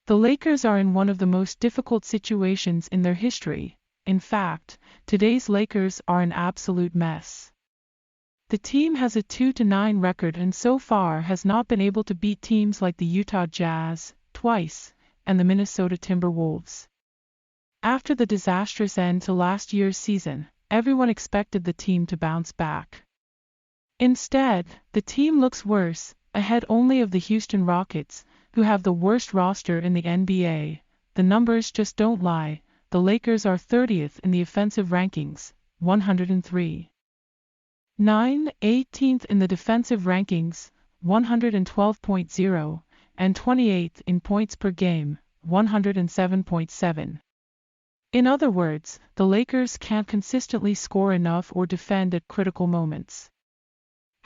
The Lakers are in one of the most difficult situations in their history. In fact, today's Lakers are an absolute mess. The team has a 2-9 record and so far has not been able to beat teams like the Utah Jazz, twice, and the Minnesota Timberwolves. After the disastrous end to last year's season, everyone expected the team to bounce back. Instead, the team looks worse, ahead only of the Houston Rockets, who have the worst roster in the NBA. The numbers just don't lie. The Lakers are 30th in the offensive rankings, 103. 18th in the defensive rankings, 112.0, and 28th in points per game, 107.7. In other words, the Lakers can't consistently score enough or defend at critical moments.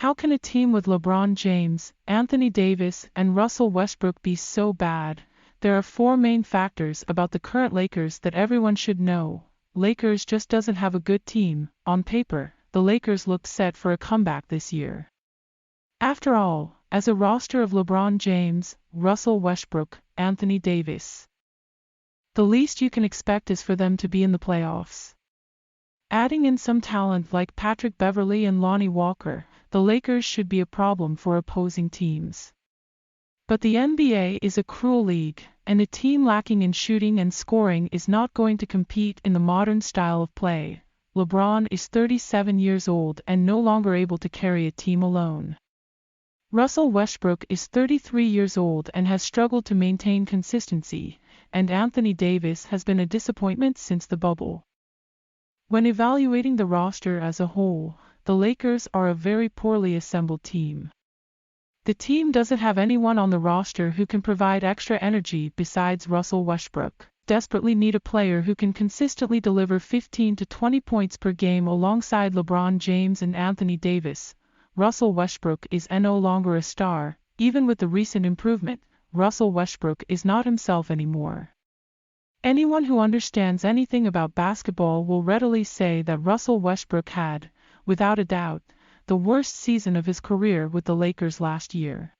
How can a team with LeBron James, Anthony Davis, and Russell Westbrook be so bad? There are four main factors about the current Lakers that everyone should know. Lakers just doesn't have a good team. On paper, the Lakers looked set for a comeback this year. After all, as a roster of LeBron James, Russell Westbrook, Anthony Davis, the least you can expect is for them to be in the playoffs. Adding in some talent like Patrick Beverley and Lonnie Walker, the Lakers should be a problem for opposing teams. But the NBA is a cruel league, and a team lacking in shooting and scoring is not going to compete in the modern style of play. LeBron is 37 years old and no longer able to carry a team alone. Russell Westbrook is 33 years old and has struggled to maintain consistency, and Anthony Davis has been a disappointment since the bubble. When evaluating the roster as a whole, the Lakers are a very poorly assembled team. The team doesn't have anyone on the roster who can provide extra energy besides Russell Westbrook. Desperately need a player who can consistently deliver 15 to 20 points per game alongside LeBron James and Anthony Davis. Russell Westbrook is no longer a star. Even with the recent improvement, Russell Westbrook is not himself anymore. Anyone who understands anything about basketball will readily say that Russell Westbrook had, without a doubt, the worst season of his career with the Lakers last year.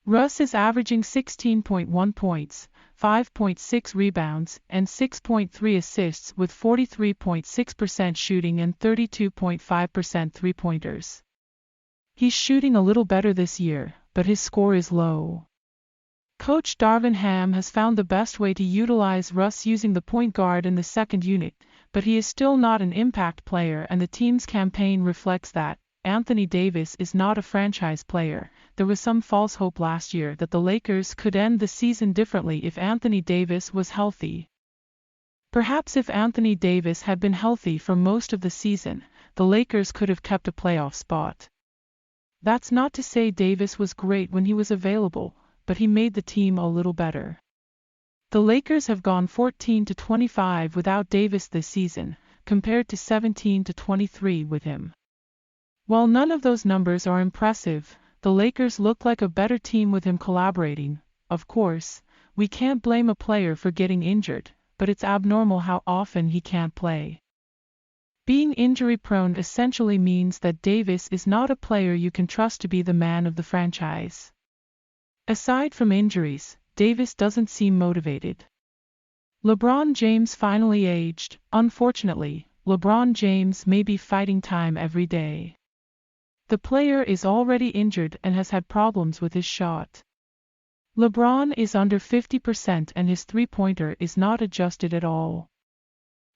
Russ is averaging 16.1 points, 5.6 rebounds, and 6.3 assists with 43.6% shooting and 32.5% three-pointers. He's shooting a little better this year, but his score is low. Coach Darvin Ham has found the best way to utilize Russ using the point guard in the second unit, but he is still not an impact player and the team's campaign reflects that. Anthony Davis is not a franchise player. There was some false hope last year that the Lakers could end the season differently if Anthony Davis was healthy. Perhaps if Anthony Davis had been healthy for most of the season, the Lakers could have kept a playoff spot. That's not to say Davis was great when he was available, but he made the team a little better. The Lakers have gone 14-25 without Davis this season, compared to 17-23 with him. While none of those numbers are impressive, the Lakers look like a better team with him collaborating. Of course, we can't blame a player for getting injured, but it's abnormal how often he can't play. Being injury-prone essentially means that Davis is not a player you can trust to be the man of the franchise. Aside from injuries, Davis doesn't seem motivated. LeBron James finally aged. Unfortunately, LeBron James may be fighting time every day. The player is already injured and has had problems with his shot. LeBron is under 50% and his three-pointer is not adjusted at all.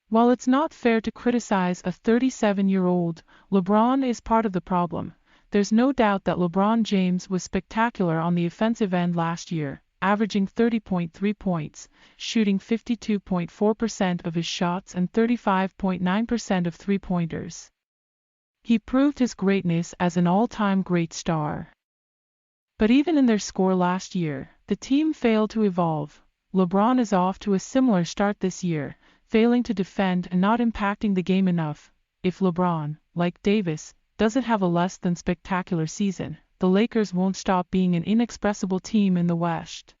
While it's not fair to criticize a 37-year-old, LeBron is part of the problem. There's no doubt that LeBron James was spectacular on the offensive end last year, averaging 30.3 points, shooting 52.4% of his shots and 35.9% of three-pointers. He proved his greatness as an all-time great star. But even in their score last year, the team failed to evolve. LeBron is off to a similar start this year, failing to defend and not impacting the game enough. If LeBron, like Davis, doesn't have a less than spectacular season, the Lakers won't stop being an inexpressible team in the West.